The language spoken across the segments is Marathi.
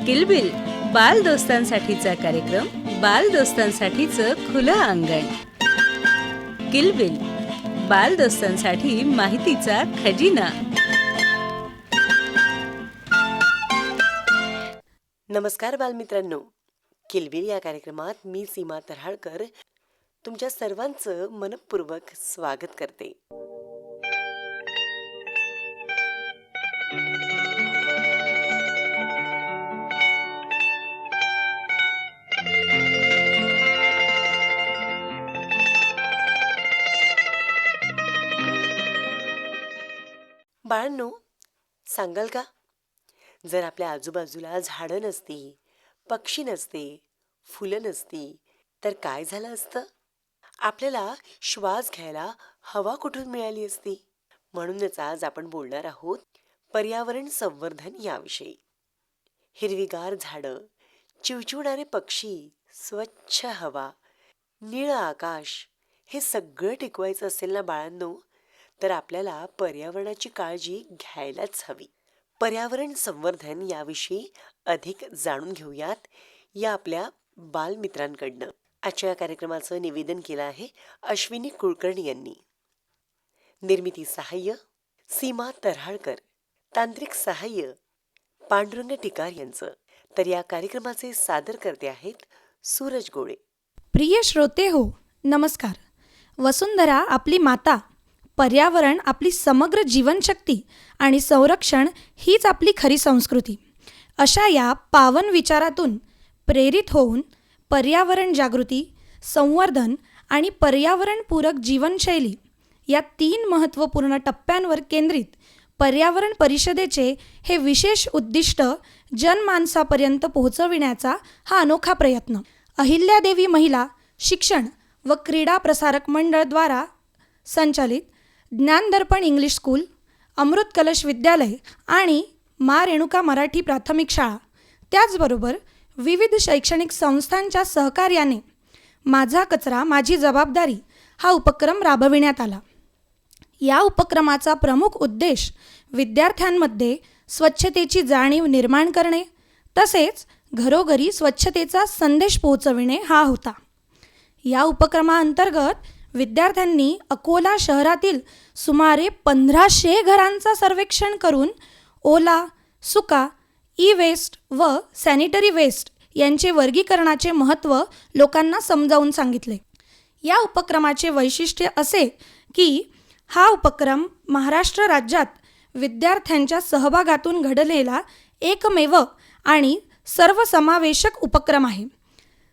किलबिल बाल दोस्तांसाठीचा कार्यक्रम, बाल दोस्तांसाठीचं खुलं अंगण. किलबिल बाल दोस्तांसाठी माहितीचा खजिना. नमस्कार बालमित्रांनो, किलबिल या कार्यक्रमात मी सीमा तऱ्हाळकर तुमच्या सर्वांचं मनपूर्वक स्वागत करते. बाळांनो, सांगाल का, जर आपल्या आजूबाजूला झाडं नसती, पक्षी नसते, फुलं नसती, तर काय झालं असतं? आपल्याला श्वास घ्यायला हवा कुठून मिळाली असती? म्हणूनच आज आपण बोलणार आहोत पर्यावरण संवर्धन याविषयी. हिरवीगार झाडं, चिवचिवणारे पक्षी, स्वच्छ हवा, निळं आकाश, हे सगळं टिकवायचं असेल ना बाळांनो, तर आपल्याला पर्यावरणाची काळजी घ्यायलाच हवी. पर्यावरण संवर्धन याविषयी अधिक जाणून घेऊयात या आपल्या बालमित्रांकडनं. आजच्या या कार्यक्रमाचं निवेदन केलं आहे अश्विनी कुलकर्णी यांनी. निर्मिती सहाय्य सीमा तऱ्हाळकर, तांत्रिक सहाय्य पांडुरंग टिकार यांचं. तर या कार्यक्रमाचे सादर करते आहेत सूरज गोळे. प्रिय श्रोते हो, नमस्कार. वसुंधरा आपली माता, पर्यावरण आपली समग्र जीवनशक्ती आणि संरक्षण हीच आपली खरी संस्कृती. अशा या पावन विचारातून प्रेरित होऊन पर्यावरण जागृती, संवर्धन आणि पर्यावरणपूरक जीवनशैली या 3 महत्त्वपूर्ण टप्प्यांवर केंद्रित पर्यावरण परिषदेचे हे विशेष उद्दिष्ट जनमानसापर्यंत पोहोचविण्याचा हा अनोखा प्रयत्न अहिल्यादेवी महिला शिक्षण व क्रीडा प्रसारक मंडळद्वारा संचालित ज्ञानदर्पण इंग्लिश स्कूल, अमृत कलश विद्यालय आणि मा रेणुका मराठी प्राथमिक शाळा, त्याचबरोबर विविध शैक्षणिक संस्थांच्या सहकार्याने माझा कचरा माझी जबाबदारी हा उपक्रम राबविण्यात आला. या उपक्रमाचा प्रमुख उद्देश विद्यार्थ्यांमध्ये स्वच्छतेची जाणीव निर्माण करणे तसेच घरोघरी स्वच्छतेचा संदेश पोहोचविणे हा होता. या उपक्रमाअंतर्गत विद्यार्थ्यांनी अकोला शहरातील सुमारे 1500 घरांचा सर्वेक्षण करून ओला, सुका, ई वेस्ट व सॅनिटरी वेस्ट यांचे वर्गीकरणाचे महत्त्व लोकांना समजावून सांगितले. या उपक्रमाचे वैशिष्ट्य असे की हा उपक्रम महाराष्ट्र राज्यात विद्यार्थ्यांच्या सहभागातून घडलेला एकमेव आणि सर्वसमावेशक उपक्रम आहे.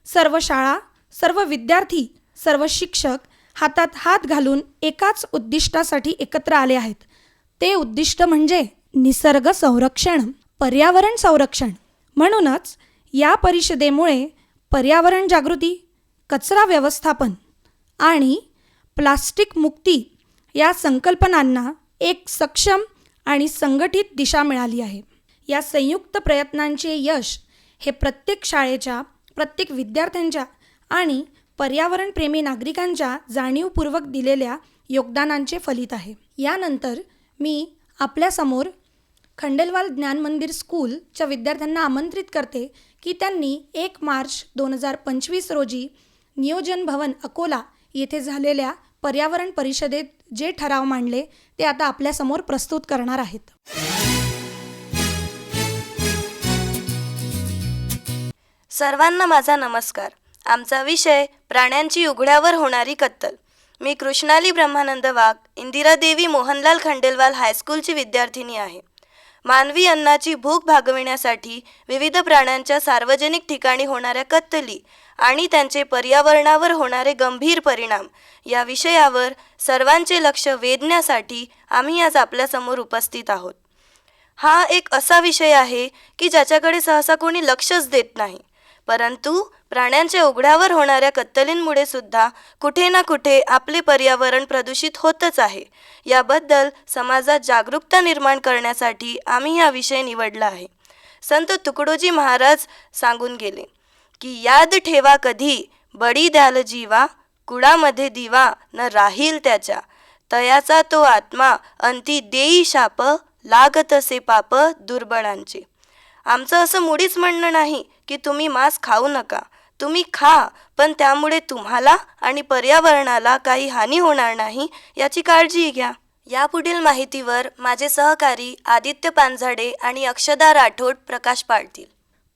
सर्व शाळा, सर्व विद्यार्थी, सर्व शिक्षक हातात हात घालून एकाच उद्दिष्टासाठी एकत्र आले आहेत. ते उद्दिष्ट म्हणजे निसर्ग संरक्षण, पर्यावरण संरक्षण. म्हणूनच या परिषदेमुळे पर्यावरण जागृती, कचरा व्यवस्थापन आणि प्लास्टिक मुक्ती या संकल्पनांना एक सक्षम आणि संघटित दिशा मिळाली आहे. या संयुक्त प्रयत्नांचे यश हे प्रत्येक शाळेच्या, प्रत्येक विद्यार्थ्यांच्या आणि पर्यावरणप्रेमी नागरिकांच्या जाणीवपूर्वक दिलेल्या योगदानांचे फलित आहे. यानंतर मी आपल्यासमोर खंडेलवाल ज्ञान मंदिर स्कूलच्या विद्यार्थ्यांना आमंत्रित करते की त्यांनी 1 मार्च 2025 रोजी नियोजन भवन अकोला येथे झालेल्या पर्यावरण परिषदेत जे ठराव मांडले ते आता आपल्यासमोर प्रस्तुत करणार आहेत. सर्वांना माझा नमस्कार. आमचा विषय प्राण्यांची उघड्यावर होणारी कत्तल. मी कृष्णाली ब्रह्मानंद वाघ, इंदिरा देवी मोहनलाल खंडेलवाल हायस्कूलची विद्यार्थिनी आहे. मानवी अन्नाची भूक भागविण्यासाठी विविध प्राण्यांच्या सार्वजनिक ठिकाणी होणाऱ्या कत्तली आणि त्यांचे पर्यावरणावर होणारे गंभीर परिणाम या विषयावर सर्वांचे लक्ष वेधण्यासाठी आम्ही आज आपल्यासमोर उपस्थित आहोत. हा एक असा विषय आहे की ज्याच्याकडे सहसा कोणी लक्षच देत नाही, परंतु प्राण्यांच्या उघड्यावर होणाऱ्या कत्तलींमुळे सुद्धा कुठे ना कुठे आपले पर्यावरण प्रदूषित होतच आहे. याबद्दल समाजात जागरूकता निर्माण करण्यासाठी आम्ही हा विषय निवडला आहे. संत तुकडोजी महाराज सांगून गेले की याद ठेवा कधी बडी द्याल जीवा, कुडामध्ये दिवा न राहील त्याच्या, तयाचा तो आत्मा अंती देई शाप, लागतसे पाप दुर्बळांचे. आमचं असं मुळीच म्हणणं नाही की तुम्ही मांस खाऊ नका. तुम्ही खा, पण त्यामुळे तुम्हाला आणि पर्यावरणाला काही हानी होणार नाही याची काळजी घ्या. यापुढील माहितीवर माझे सहकारी आदित्य पानझाडे आणि अक्षदा राठोड प्रकाश पाडतील.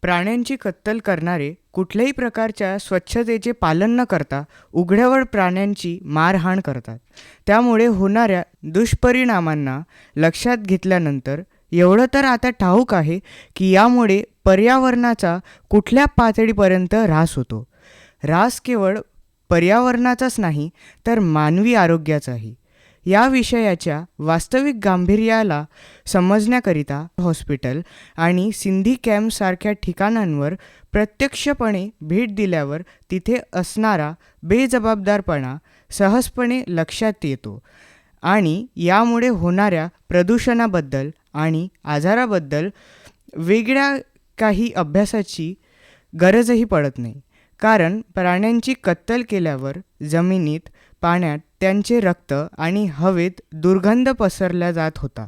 प्राण्यांची कत्तल करणारे कुठल्याही प्रकारच्या स्वच्छतेचे पालन न करता उघड्यावर प्राण्यांची मारहाण करतात. त्यामुळे होणाऱ्या दुष्परिणामांना लक्षात घेतल्यानंतर एवढं तर आता ठाऊक आहे की यामुळे पर्यावरणाचा कुठल्या पातळीपर्यंत ऱ्हास होतो. ऱ्हास केवळ पर्यावरणाचाच नाही तर मानवी आरोग्याचाही. या विषयाच्या वास्तविक गांभीर्याला समजण्याकरिता हॉस्पिटल आणि सिंधी कॅम्पसारख्या ठिकाणांवर प्रत्यक्षपणे भेट दिल्यावर तिथे असणारा बेजबाबदारपणा सहजपणे लक्षात येतो आणि यामुळे होणाऱ्या प्रदूषणाबद्दल आणि आजाराबद्दल वेगळ्या काही अभ्यासाची गरजही पडत नाही. कारण प्राण्यांची कत्तल केल्यावर जमिनीत, पाण्यात त्यांचे रक्त आणि हवेत दुर्गंध पसरला जात होता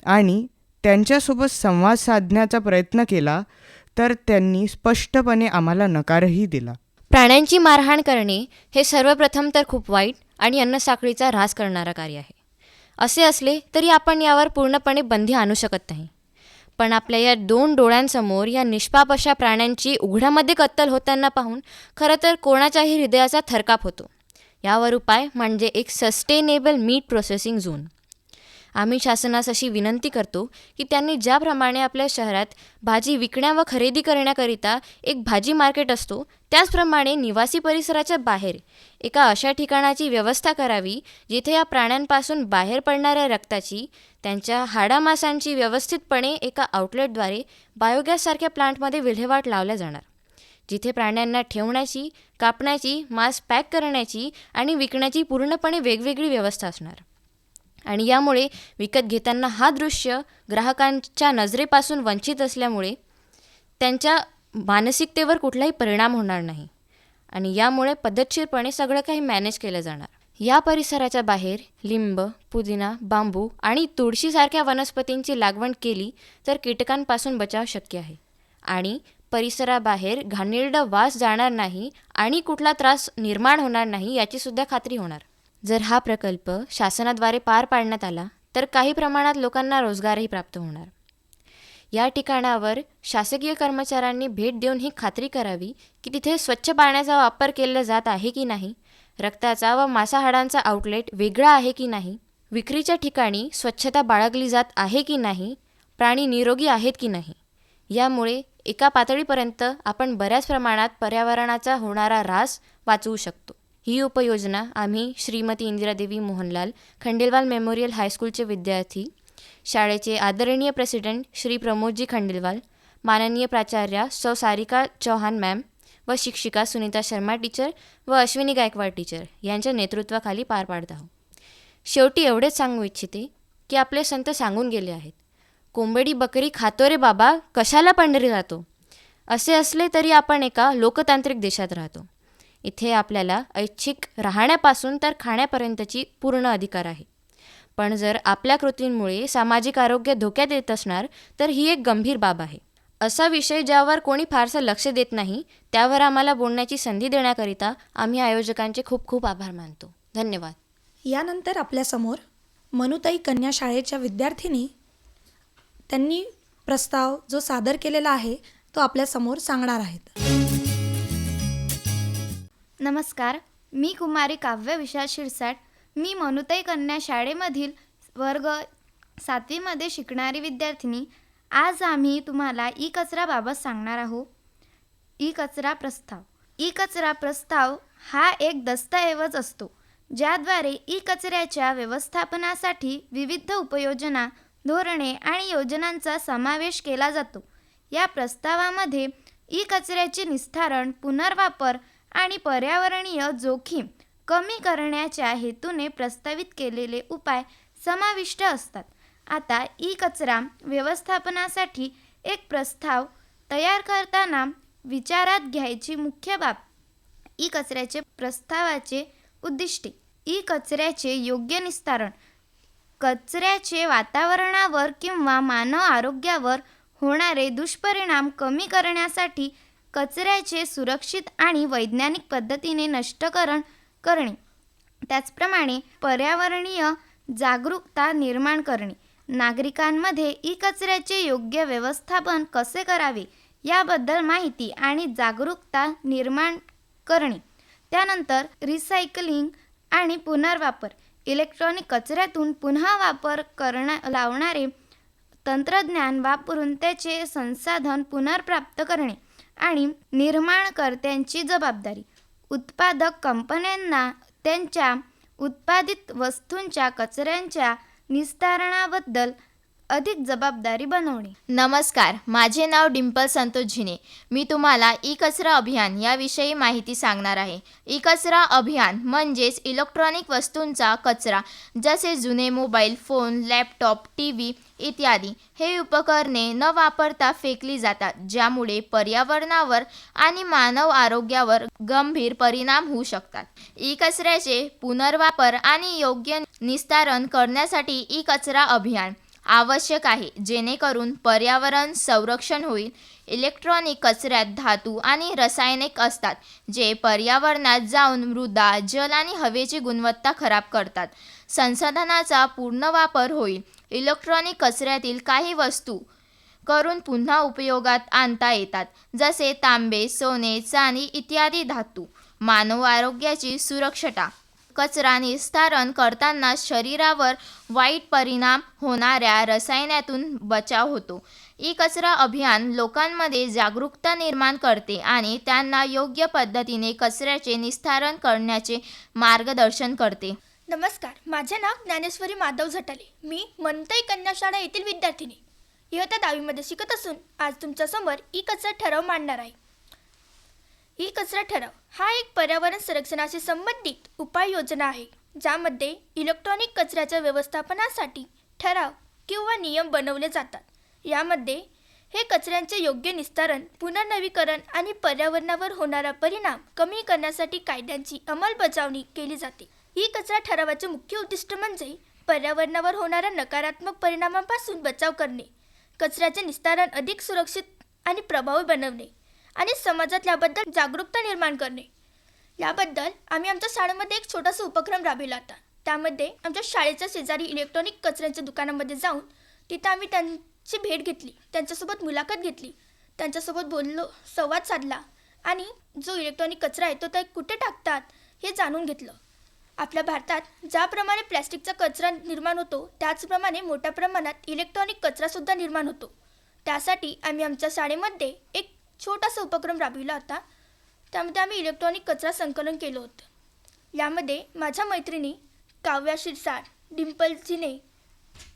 आणि त्यांच्यासोबत संवाद साधण्याचा प्रयत्न केला तर त्यांनी स्पष्टपणे आम्हाला नकारही दिला. प्राण्यांची मारहाण करणे हे सर्वप्रथम तर खूप वाईट आणि अन्नसाखळीचा ऱ्हास करणारा कार्य आहे. असे असले तरी आपण यावर पूर्णपणे बंदी आणू शकत नाही. पण आपल्या या 2 डोळ्यांसमोर या निष्पाप अशा प्राण्यांची उघड्यामध्ये कत्तल होताना पाहून खरं तर कोणाच्याही हृदयाचा थरकाप होतो. यावर उपाय म्हणजे एक सस्टेनेबल मीट प्रोसेसिंग झोन. आम्ही शासनास अशी विनंती करतो की त्यांनी ज्याप्रमाणे आपल्या शहरात भाजी विकण्या व खरेदी करण्याकरिता एक भाजी मार्केट असतो, त्याचप्रमाणे निवासी परिसराच्या बाहेर एका अशा ठिकाणाची व्यवस्था करावी जिथे या प्राण्यांपासून बाहेर पडणाऱ्या रक्ताची, त्यांच्या हाडामासांची व्यवस्थितपणे एका आउटलेटद्वारे बायोगॅससारख्या प्लांटमध्ये विल्हेवाट लावल्या जाणार, जिथे प्राण्यांना ठेवण्याची, कापण्याची, मांस पॅक करण्याची आणि विकण्याची पूर्णपणे वेगवेगळी व्यवस्था असणार. आणि यामुळे विकत घेताना हा दृश्य ग्राहकांच्या नजरेपासून वंचित असल्यामुळे त्यांच्या मानसिकतेवर कुठलाही परिणाम होणार नाही आणि यामुळे पद्धतशीरपणे सगळं काही मॅनेज केलं जाणार. या परिसराच्या बाहेर लिंब, पुदिना, बांबू आणि तुळशीसारख्या वनस्पतींची लागवड केली तर कीटकांपासून बचाव शक्य आहे आणि परिसराबाहेर घाणेरडा वास जाणार नाही आणि कुठला त्रास निर्माण होणार नाही याचीसुद्धा खात्री होणार. जर हा प्रकल्प शासनाद्वारे पार पाडण्यात आला तर काही प्रमाणात लोकांना रोजगारही प्राप्त होणार. या ठिकाणावर शासकीय कर्मचाऱ्यांनी भेट देऊन ही खात्री करावी की तिथे स्वच्छ पाण्याचा वापर केला जात आहे की नाही, रक्ताचा व मांसाहाडांचा आउटलेट वेगळा आहे की नाही, विक्रीच्या ठिकाणी स्वच्छता बाळगली जात आहे की नाही, प्राणी निरोगी आहेत की नाही. यामुळे एका पातळीपर्यंत आपण बऱ्याच प्रमाणात पर्यावरणाचा होणारा ऱ्हास वाचवू शकतो. ही उपयोजना आम्ही श्रीमती इंदिरादेवी मोहनलाल खंडेलवाल मेमोरियल हायस्कूलचे विद्यार्थी, शाळेचे आदरणीय प्रेसिडेंट श्री प्रमोदजी खंडेलवाल, माननीय प्राचार्या सौ सारिका चौहान मॅम व शिक्षिका सुनीता शर्मा टीचर व अश्विनी गायकवाड टीचर यांच्या नेतृत्वाखाली पार पाडत आहोत. शेवटी एवढेच सांगू इच्छिते की आपले संत सांगून गेले आहेत, कोंबडी बकरी खातो रे बाबा, कशाला पंढरी जातो. असे असले तरी आपण एका लोकतांत्रिक देशात राहतो. इथे आपल्याला ऐच्छिक राहण्यापासून तर खाण्यापर्यंतची पूर्ण अधिकार आहे. पण जर आपल्या कृतींमुळे सामाजिक आरोग्य धोक्यात येत असणार तर ही एक गंभीर बाब आहे. असा विषय ज्यावर कोणी फारसं लक्ष देत नाही त्यावर आम्हाला बोलण्याची संधी देण्याकरिता आम्ही आयोजकांचे खूप खूप आभार मानतो. धन्यवाद. यानंतर आपल्यासमोर मनुताई कन्या शाळेच्या विद्यार्थिनी त्यांनी प्रस्ताव जो सादर केलेला आहे तो आपल्यासमोर सांगणार आहेत. नमस्कार, मी कुमारी काव्य विशाल शिरसाट. मी मनुताई कन्या शाळेमधील वर्ग 7वीमध्ये शिकणारी विद्यार्थिनी. आज आम्ही तुम्हाला ई कचराबाबत सांगणार आहोत. ई कचरा प्रस्ताव. ई कचरा प्रस्ताव हा एक दस्तऐवज असतो ज्याद्वारे ई कचऱ्याच्या व्यवस्थापनासाठी विविध उपयोजना, धोरणे आणि योजनांचा समावेश केला जातो. या प्रस्तावामध्ये ई कचऱ्याचे निस्तारण, पुनर्वापर आणि पर्यावरणीय जोखीम कमी करण्याच्या हेतूने प्रस्तावित केलेले उपाय समाविष्ट असतात. आता ई कचरा व्यवस्थापनासाठी एक प्रस्ताव तयार करताना विचारात घ्यायची मुख्य बाब. ई कचऱ्याचे प्रस्तावाचे उद्दिष्टे. ई कचऱ्याचे योग्य निस्तारण. कचऱ्याचे वातावरणावर किंवा मानव आरोग्यावर होणारे दुष्परिणाम कमी करण्यासाठी कचऱ्याचे सुरक्षित आणि वैज्ञानिक पद्धतीने नष्टीकरण करणे, त्याचप्रमाणे पर्यावरणीय जागरूकता निर्माण करणे, नागरिकांमध्ये ई कचऱ्याचे योग्य व्यवस्थापन कसे करावे याबद्दल माहिती आणि जागरूकता निर्माण करणे, त्यानंतर रिसायकलिंग आणि पुनर्वापर, इलेक्ट्रॉनिक कचऱ्यातून पुन्हा वापर लावणारे तंत्रज्ञान वापरून त्याचे संसाधन पुनर्प्राप्त करणे आणि निर्माणकर्त्यांची जबाबदारी, उत्पादक कंपन्यांना त्यांच्या उत्पादित वस्तूंच्या कचऱ्यांच्या निस्तारणाबद्दल अधिक जबाबदारी बनवणे. नमस्कार, माझे नाव डिंपल संतोष झिने. मी तुम्हाला ई कचरा अभियान याविषयी माहिती सांगणार आहे. ई कचरा अभियान म्हणजेच इलेक्ट्रॉनिक वस्तूंचा कचरा, जसे जुने mobile phone, laptop, T V इत्यादी हे उपकरणे न वापरता फेकली जातात, ज्यामुळे पर्यावरणावर आणि मानव आरोग्यावर गंभीर परिणाम होऊ शकतात. ई कचऱ्याचे पुनर्वापर आणि योग्य निस्तारण करण्यासाठी ई कचरा अभियान आवश्यक आहे, जेणेकरून पर्यावरण संरक्षण होईल. इलेक्ट्रॉनिक कचऱ्यात धातू आणि रासायनिक असतात, जे पर्यावरणात जाऊन मृदा, जल आणि हवेची गुणवत्ता खराब करतात. संसाधनाचा पूर्ण वापर होईल. इलेक्ट्रॉनिक कचऱ्यातील काही वस्तू करून पुन्हा उपयोगात आणता येतात, जसे तांबे, सोने, चांदी इत्यादी धातू. मानव आरोग्याची सुरक्षता, कचरा निस्तारण करताना शरीरावर वाईट परिणाम होणाऱ्या रसायनातून बचाव होतो. ई कचरा अभियान लोकांमध्ये जागरूकता निर्माण करते आणि त्यांना योग्य पद्धतीने कचऱ्याचे निस्तारण करण्याचे मार्गदर्शन करते. नमस्कार, माझे नाव ज्ञानेश्वरी माधव झटाले. मी मनताई कन्या शाळा येथील विद्यार्थिनी इयत्ता 10वीमध्ये शिकत असून आज तुमच्यासमोर ई कचरा ठराव मांडणार आहे. ई कचरा ठराव हा एक पर्यावरण संरक्षणाशी संबंधित उपाययोजना आहे, ज्यामध्ये इलेक्ट्रॉनिक कचऱ्याच्या व्यवस्थापनासाठी ठराव किंवा नियम बनवले जातात. यामध्ये हे कचऱ्यांचे योग्य निस्तारण, पुनर्नवीकरण आणि पर्यावरणावर होणारा परिणाम कमी करण्यासाठी कायद्यांची अंमलबजावणी केली जाते. ई कचरा ठरावाचे मुख्य उद्दिष्ट म्हणजे पर्यावरणावर होणाऱ्या नकारात्मक परिणामांपासून बचाव करणे, कचऱ्याचे निस्तारण अधिक सुरक्षित आणि प्रभावी बनवणे आणि समाजात याबद्दल जागरूकता निर्माण करणे. याबद्दल आम्ही आमच्या शाळेमध्ये एक छोटासा उपक्रम राबविला होता. त्यामध्ये आमच्या शाळेच्या शेजारी इलेक्ट्रॉनिक कचऱ्याच्या दुकानामध्ये जाऊन तिथं आम्ही त्यांची भेट घेतली, त्यांच्यासोबत मुलाखत घेतली, त्यांच्यासोबत बोललो, संवाद साधला आणि जो इलेक्ट्रॉनिक कचरा आहे तो ते कुठे टाकतात हे जाणून घेतलं. आपल्या भारतात ज्याप्रमाणे प्लॅस्टिकचा कचरा निर्माण होतो, त्याचप्रमाणे मोठ्या प्रमाणात इलेक्ट्रॉनिक कचरासुद्धा निर्माण होतो. त्यासाठी आम्ही आमच्या शाळेमध्ये एक छोटासा उपक्रम राबविला होता. त्यामध्ये आम्ही इलेक्ट्रॉनिक कचरा संकलन केलं होतं. यामध्ये माझ्या मैत्रिणी काव्या शिरसाट, डिंपल जिने,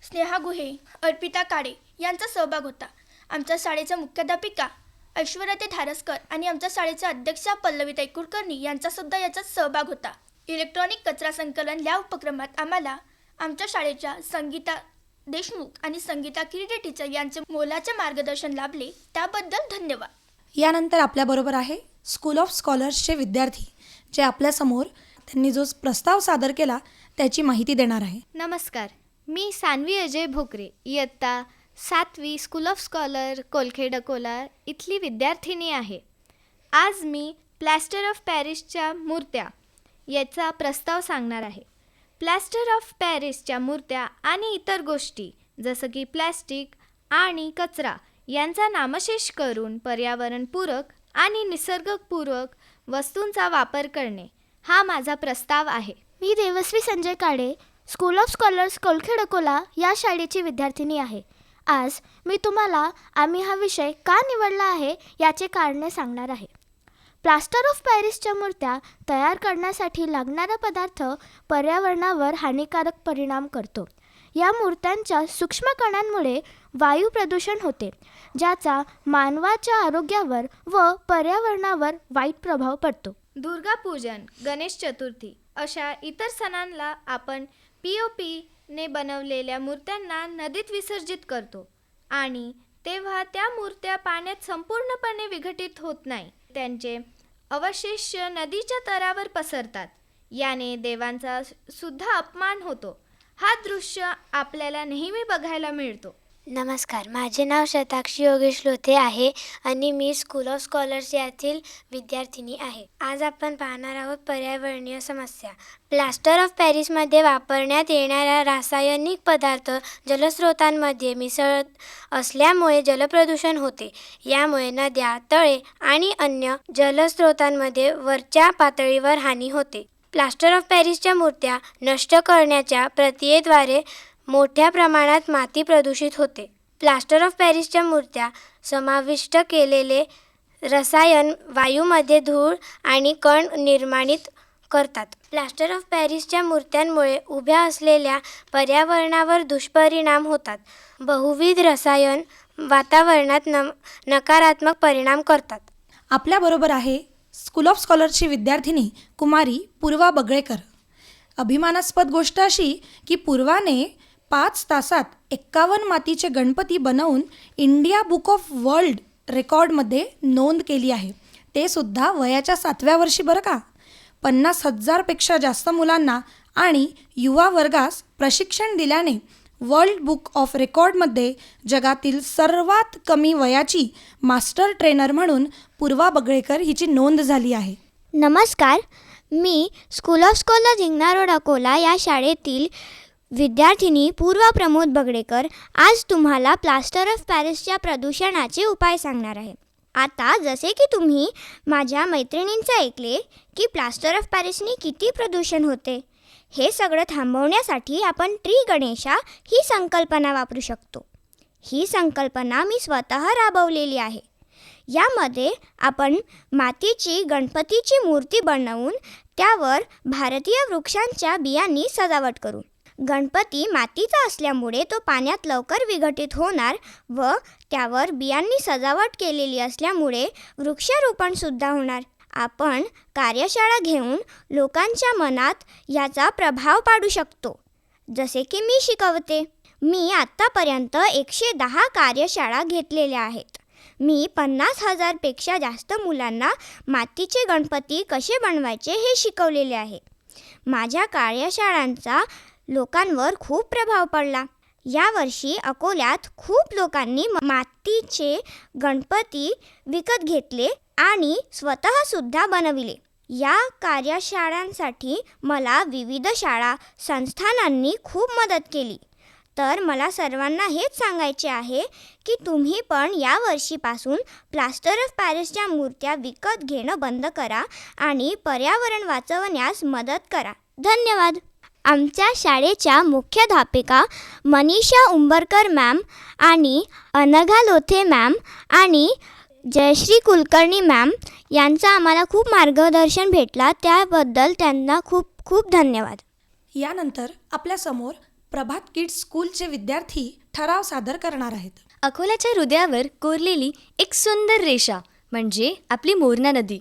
स्नेहा गुहे, अर्पिता काळे यांचा सहभाग होता. आमच्या शाळेच्या मुख्याध्यापिका ऐश्वर्या धारसकर आणि आमच्या शाळेच्या अध्यक्षा पल्लवीताई कुलकर्णी यांचासुद्धा याच्यात सहभाग होता. इलेक्ट्रॉनिक कचरा संकलन या उपक्रमात आम्हाला आमच्या शाळेच्या संगीता देशमुख आणि संगीता किरीटे टीचर यांचे मोलाचे मार्गदर्शन लाभले, त्याबद्दल धन्यवाद. यानंतर आपल्याबरोबर आहे स्कूल ऑफ स्कॉलर्सचे विद्यार्थी, जे आपल्यासमोर त्यांनी जो प्रस्ताव सादर केला त्याची माहिती देणार आहे. नमस्कार, मी सान्वी अजय भोकरे, इयत्ता 7वी स्कूल ऑफ स्कॉलर कोलखेड अकोला इथली विद्यार्थिनी आहे. आज मी प्लॅस्टर ऑफ पॅरिसच्या मूर्त्या याचा प्रस्ताव सांगणार आहे. प्लॅस्टर ऑफ पॅरिसच्या मूर्त्या आणि इतर गोष्टी जसं की प्लॅस्टिक आणि कचरा यांचा नामशेष करून पर्यावरणपूरक आणि निसर्गपूरक वस्तूंचा वापर करणे हा माझा प्रस्ताव आहे. मी देवश्री संजय काळे, स्कूल ऑफ स्कॉलर्स कोलखेड अकोला या शाळेची विद्यार्थिनी आहे. आज मी तुम्हाला आम्ही हा विषय का निवडला आहे याचे कारणे सांगणार आहे. प्लास्टर ऑफ पॅरिसच्या मूर्त्या तयार करण्यासाठी लागणारा पदार्थ पर्यावरणावर हानिकारक परिणाम करतो. या मूर्त्यांच्या सूक्ष्म कणांमुळे वायू प्रदूषण होते, ज्याचा मानवाच्या आरोग्यावर व पर्यावरणावर वाईट प्रभाव पडतो. दुर्गापूजन, गणेश चतुर्थी अशा इतर सणांना आपण POPने बनवलेल्या मूर्त्यांना नदीत विसर्जित करतो आणि तेव्हा त्या मूर्त्या पाण्यात संपूर्णपणे विघटित होत नाही. त्यांचे अवशेष नदीच्या तरावर पसरतात. याने देवांचा सुद्धा अपमान होतो. हा दृश्य आपल्याला नेहमी बघायला मिळतो. नमस्कार, माझे नाव शताक्षी योगेश लोथे आहे आणि मी स्कूल ऑफ स्कॉलर्स यातील विद्यार्थिनी आहे. आज आपण पाहणार आहोत पर्यावरणीय समस्या. प्लास्टर ऑफ पॅरिसमध्ये वापरण्यात येणारा रासायनिक पदार्थ जलस्रोतांमध्ये मिसळत असल्यामुळे जलप्रदूषण होते. यामुळे नद्या, तळे आणि अन्य जलस्रोतांमध्ये वरच्या पातळीवर हानी होते. प्लास्टर ऑफ पॅरिसच्या मूर्त्या नष्ट करण्याच्या प्रक्रियेद्वारे मोठ्या प्रमाणात माती प्रदूषित होते. प्लास्टर ऑफ पॅरिसच्या मूर्त्या समाविष्ट केलेले रसायन वायूमध्ये धूळ आणि कण निर्माणित करतात. प्लास्टर ऑफ पॅरिसच्या मूर्त्यांमुळे उभ्या असलेल्या पर्यावरणावर दुष्परिणाम होतात. बहुविध रसायन वातावरणात नकारात्मक परिणाम करतात. आपल्याबरोबर आहे स्कूल ऑफ स्कॉलर्सची विद्यार्थिनी कुमारी पूर्वा बगळेकर. अभिमानास्पद गोष्ट अशी की पूर्वाने 5 तासात 51 मातीचे गणपती बनवून इंडिया बुक ऑफ वर्ल्ड रेकॉर्डमध्ये नोंद केली आहे. ते सुद्धा वयाच्या 7व्या वर्षी बरं का. 50,000पेक्षा जास्त मुलांना आणि युवा वर्गास प्रशिक्षण दिल्याने वर्ल्ड बुक ऑफ रेकॉर्डमध्ये जगातील सर्वात कमी वयाची मास्टर ट्रेनर म्हणून पूर्वा बगळेकर हिची नोंद झाली आहे. नमस्कार, मी स्कूल ऑफ स्कॉलर्स इंगना अकोला या शाळेतील विद्यार्थिनी पूर्वा प्रमोद बगडेकर आज तुम्हाला प्लास्टर ऑफ पॅरिसच्या प्रदूषणाचे उपाय सांगणार आहे. आता जसे की तुम्ही माझ्या मैत्रिणींचे ऐकले की प्लास्टर ऑफ पॅरिसने किती प्रदूषण होते, हे सगळं थांबवण्यासाठी आपण ट्री गणेशा ही संकल्पना वापरू शकतो. ही संकल्पना मी स्वतः राबवलेली आहे. यामध्ये आपण मातीची गणपतीची मूर्ती बनवून त्यावर भारतीय वृक्षांच्या बियांनी सजावट करू. गणपती मातीचा असल्यामुळे तो पाण्यात लवकर विघटित होणार व त्यावर बियांनी सजावट केलेली असल्यामुळे वृक्षारोपणसुद्धा होणार. आपण कार्यशाळा घेऊन लोकांच्या मनात याचा प्रभाव पाडू शकतो, जसे की मी शिकवते. मी आत्तापर्यंत 110 कार्यशाळा घेतलेल्या आहेत. मी 50,000पेक्षा जास्त मुलांना मातीचे गणपती कसे बनवायचे हे शिकवलेले आहे. माझ्या कार्यशाळांचा लोकांवर खूप प्रभाव पडला. यावर्षी अकोल्यात खूप लोकांनी मातीचे गणपती विकत घेतले आणि स्वतःसुद्धा बनविले. या कार्यशाळांसाठी मला विविध शाळा संस्थानांनी खूप मदत केली. तर मला सर्वांना हेच सांगायचे आहे की तुम्ही पण यावर्षीपासून प्लास्टर ऑफ पॅरिसच्या मूर्त्या विकत घेणं बंद करा आणि पर्यावरण वाचवण्यास मदत करा. धन्यवाद. आमच्या शाळेच्या मुख्याध्यापिका मनीषा उंबरकर मॅम आणि अनघा लोथे मॅम आणि जयश्री कुलकर्णी मॅम यांचा आम्हाला खूप मार्गदर्शन भेटला. त्याबद्दल त्यांना खूप खूप धन्यवाद. यानंतर आपल्यासमोर प्रभात किड्स स्कूलचे विद्यार्थी ठराव सादर करणार आहेत. अकोल्याच्या हृदयावर कोरलेली एक सुंदर रेषा म्हणजे आपली मोरणा नदी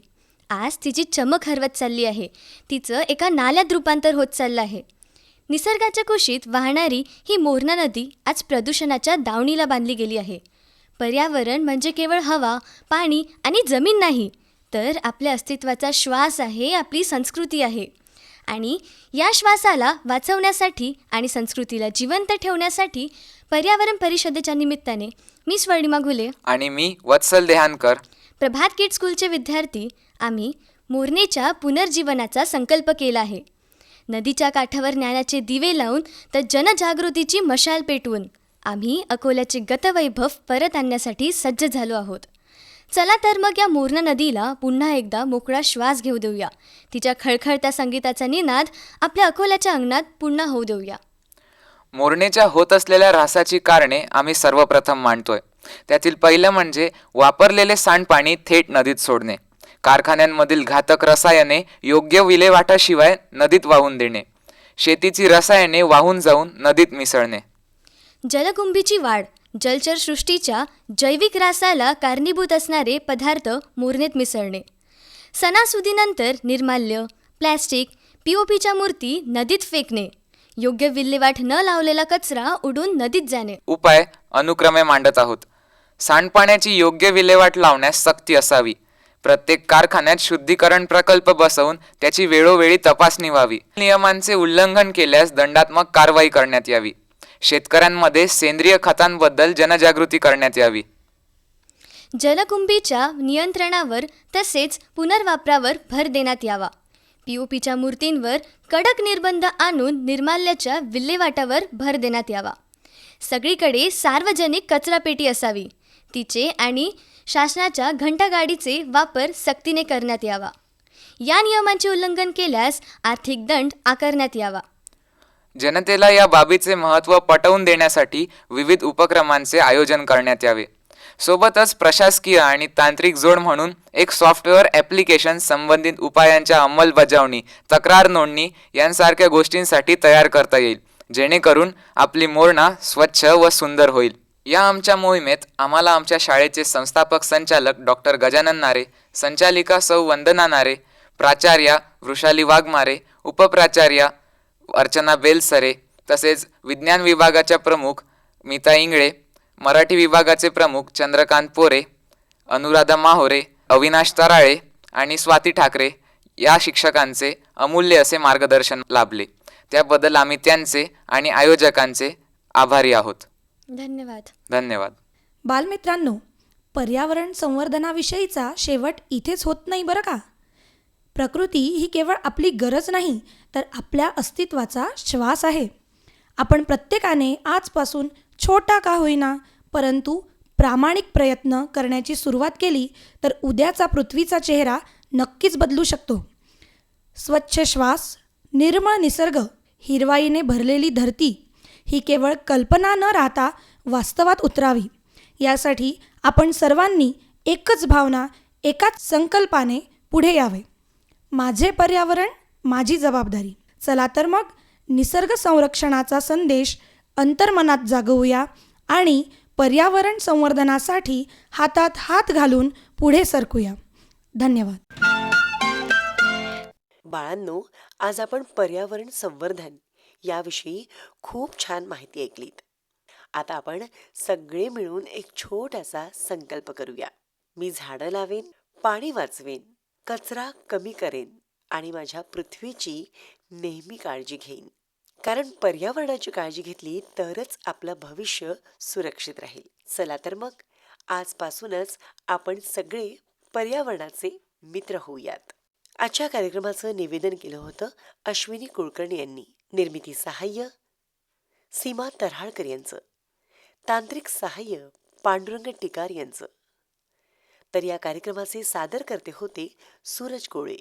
आज तिची चमक हरवत चालली आहे. तिचं एका नाल्यात रूपांतर होत चाललं आहे. निसर्गाच्या कुशीत वाहणारी ही मोरणा नदी आज प्रदूषणाच्या दावणीला बांधली गेली आहे. पर्यावरण म्हणजे केवळ हवा, पाणी आणि जमीन नाही, तर आपल्या अस्तित्वाचा श्वास आहे, आपली संस्कृती आहे. आणि या श्वासाला वाचवण्यासाठी आणि संस्कृतीला जिवंत ठेवण्यासाठी पर्यावरण परिषदेच्या निमित्ताने मी स्वर्णिमा घुले आणि मी वत्सल देहानकर, प्रभात किड्स स्कूलचे विद्यार्थी आम्ही मोरणेच्या पुनर्जीवनाचा संकल्प केला आहे. नदीच्या काठावर ज्ञानाचे दिवे लावून तर जनजागृतीची मशाल पेटवून आम्ही अकोल्याचे गतवैभव परत आणण्यासाठी सज्ज झालो आहोत. चला तर मग या मोरणा नदीला पुन्हा एकदा मोकळा श्वास घेऊ देऊया. तिच्या खळखळत्या संगीताचा निनाद आपल्या अकोल्याच्या अंगणात पुन्हा होऊ देऊया. मोरणेच्या होत असलेल्या ऱ्हासाची कारणे आम्ही सर्वप्रथम मांडतोय. त्यातील पहिलं म्हणजे वापरलेले सांडपाणी थेट नदीत सोडणे, कारखान्यांमधील घातक रसायने योग्य विल्हेवाटाशिवाय नदीत वाहून देणे, शेतीची रसायने वाहून जाऊन नदीत मिसळणे, जलकुंभीची वाढ, जलचर सृष्टीच्या जैविक ऱ्हासाला कारणीभूत असणारे पदार्थ मोरणेत मिसळणे, सणासुदीनंतर निर्माल्य, प्लॅस्टिक, POPच्या मूर्ती नदीत फेकणे, योग्य विल्हेवाट न लावलेला कचरा उडून नदीत जाणे. उपाय अनुक्रमे मांडत आहोत. सांडपाण्याची योग्य विल्हेवाट लावण्यास सक्ती असावी. प्रत्येक कारखान्यात शुद्धीकरण प्रकल्प बसवून त्याची वेळोवेळी तपासणी व्हावी. नियमांचे उल्लंघन केल्यास दंडात्मक कारवाई करण्यात यावी. शेतकऱ्यांमध्ये सेंद्रिय खतांबद्दल जनजागृती करण्यात यावी. जलकुंभीच्या नियंत्रणावर तसेच पुनर्वापरावर भर देण्यात यावा. POPच्या मूर्तींवर कडक निर्बंध आणून निर्माल्याच्या विल्हेवाटावर भर देण्यात यावा. सगळीकडे सार्वजनिक कचरापेटी असावी. तिचे आणि शासनाच्या घंटागाडीचे वापर सक्तीने करण्यात यावा. या नियमांचे उल्लंघन केल्यास आर्थिक दंड आकारण्यात यावा. जनतेला या बाबीचे महत्त्व पटवून देण्यासाठी विविध उपक्रमांचे आयोजन करण्यात यावे. सोबतच प्रशासकीय आणि तांत्रिक जोड म्हणून एक सॉफ्टवेअर ॲप्लिकेशन संबंधित उपायांच्या अंमलबजावणी, तक्रार नोंदणी यांसारख्या गोष्टींसाठी तयार करता येईल, जेणेकरून आपली मोरणा स्वच्छ व सुंदर होईल. या आमच्या मोहिमेत आम्हाला आमच्या शाळेचे संस्थापक संचालक डॉक्टर गजानन नारे, संचालिका सौ वंदना नारे, प्राचार्या वृषाली वाघमारे, उपप्राचार्या अर्चना बेलसरे, तसेच विज्ञान विभागाच्या प्रमुख मीता इंगळे, मराठी विभागाचे प्रमुख चंद्रकांत पोरे, अनुराधा माहोरे, अविनाश तराळे आणि स्वाती ठाकरे या शिक्षकांचे अमूल्य असे मार्गदर्शन लाभले. त्याबद्दल आम्ही त्यांचे आणि आयोजकांचे आभारी आहोत. धन्यवाद. धन्यवाद. बालमित्रांनो, पर्यावरण संवर्धनाविषयीचा शेवट इथेच होत नाही बरं का. प्रकृती ही केवळ आपली गरज नाही, तर आपल्या अस्तित्वाचा श्वास आहे. आपण प्रत्येकाने आजपासून छोटा का होईना परंतु प्रामाणिक प्रयत्न करण्याची सुरुवात केली तर उद्याचा पृथ्वीचा चेहरा नक्कीच बदलू शकतो. स्वच्छ श्वास, निर्मळ निसर्ग, हिरवाईने भरलेली धरती ही केवळ कल्पना न राहता वास्तवात उतरावी, यासाठी आपण सर्वांनी एकच भावना, एकाच संकल्पाने पुढे यावे. माझे पर्यावरण, माझी जबाबदारी. चला तर मग निसर्ग संरक्षणाचा संदेश अंतर्मनात जागवूया आणि पर्यावरण संवर्धनासाठी हातात हात घालून पुढे सरकूया. धन्यवाद. बाळांनो, आज आपण पर्यावरण संवर्धन याविषयी खूप छान माहिती ऐकलीत. आता आपण सगळे मिळून एक छोटासा संकल्प करूया. मी झाडं लावेन, पाणी वाचवेन, कचरा कमी करेन आणि माझ्या पृथ्वीची नेहमी काळजी घेईन. कारण पर्यावरणाची काळजी घेतली तरच आपलं भविष्य सुरक्षित राहील. चला तर मग आजपासूनच आपण सगळे पर्यावरणाचे मित्र होऊयात. आजच्या कार्यक्रमाचं निवेदन केलं होतं अश्विनी कुलकर्णी यांनी. निर्मिती सहाय्य सीमा तऱ्हाळकर यांचं. तांत्रिक सहाय्य पांडुरंग टिकार यांचं. तर या कार्यक्रमाचे सादर करते होते सूरज कोळे.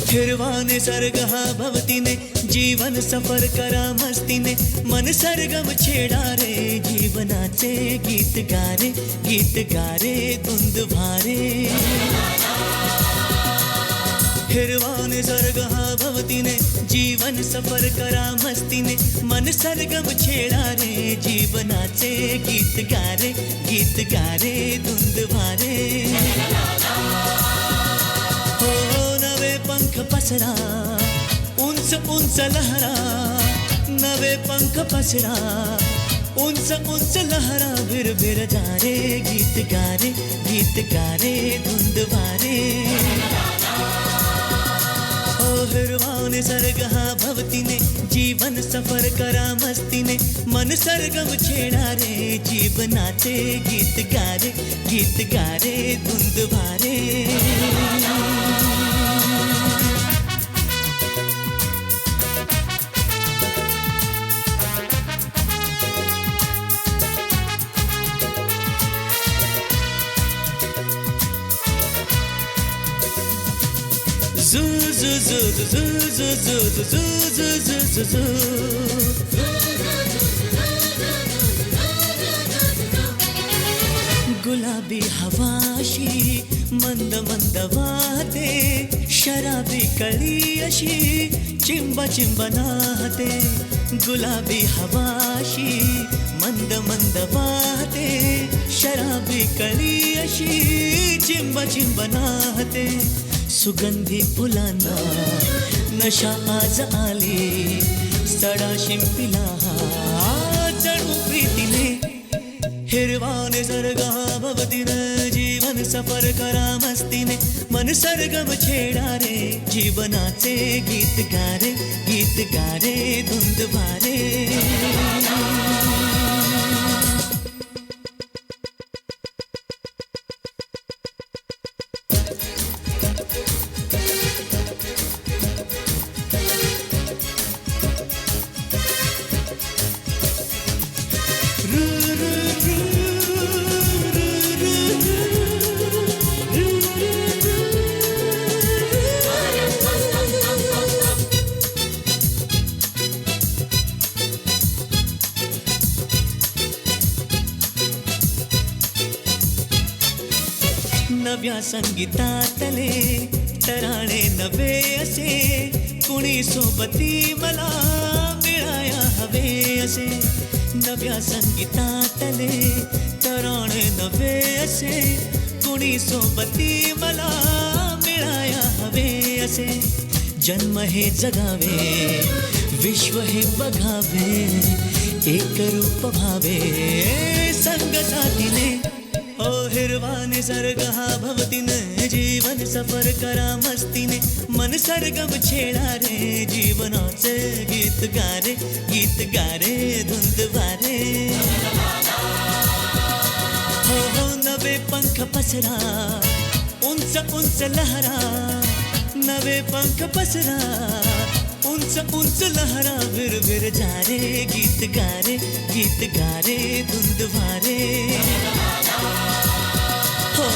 फिरवाने सर्ग हा भवतीने जीवन सफर करा मस्तीने मन सरगम छेडा रे जीवनाचे गीत गारे धुंद भारे. फिरवाने सर्ग हा भवतीने जीवन सफर करा मस्तीने मन सरगम छेडा रे जीवनाचे गीत गारे धुंद भारे. पंख पसरा उंच उंच लहरा, नवे पंख पसरा उंच उंच लहरा. भिर भिर जा रे गीत गारे धुंद वारे. ओ हिरवाने सर्ग हा भवतीने जीवन सफर करा मस्तीने मन सरगम छेडा रे जीवनाचे गीत गारे धुंद भारे. Zoo zoo zoo zoo zoo zoo zoo zoo zoo zoo. गुलाबी हवाशी मंद मंद वाहते शराबी कळी अशी चिंब चिंब नाहते गुलाबी हवाशी मंद मंद वाहते शराबी कळी अशी चिंब चिंब नाहते सुगंधी फुलांना नशा आज आली सडा शिंपिला जणू प्रीतीने हिरवा निसर्ग भवतीने जीवन सफर करा मस्तीने मन सरगम छेडा रे जीवनाचे गीत गारे धुंद भारे नव्या संगीतातले तराणे नवे असे कुणी सोबती मला मिळाया हवे असे नव्या संगीतातले तराणे नवे असे कुणी सोबती मला मिळाया हवे असे जन्म हे जगावे विश्व हे बघावे एक रूप भावे संग साथीने ओ हिरवा निसर्ग हा भवतीने जीवन सफर करा मस्तीने मन सरगम छेडा रे जीवनाचे गीत गारे धुंद वारे हो हो नवे पंख पसरा उंच उंच लहरा नवे पंख पसरा उंच उंच लहरा विर जा रे गीत गारे धुंद वारे हो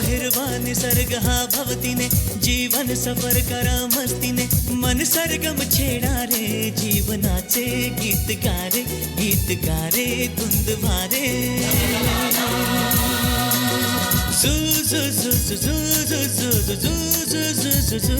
हिरवा निसर्ग हा भवतीने जीवन सफर करा मस्तीने मन सरगम छेडा रे जीवनाचे गीत गारे धुंद भारे झू झू झू झू झू झू झू झू झू झू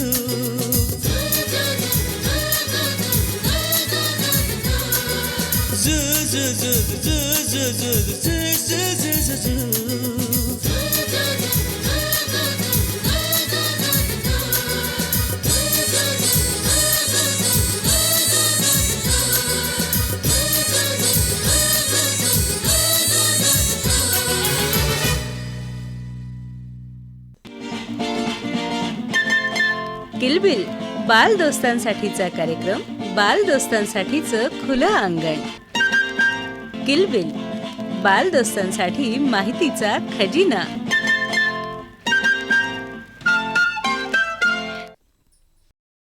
किलबिल बाल दोस्तांसाठीचा कार्यक्रम बाल दोस्तांसाठीचं खुलं अंगण. किलबिल बाल दोस्तांसाठी माहितीचा खजिना.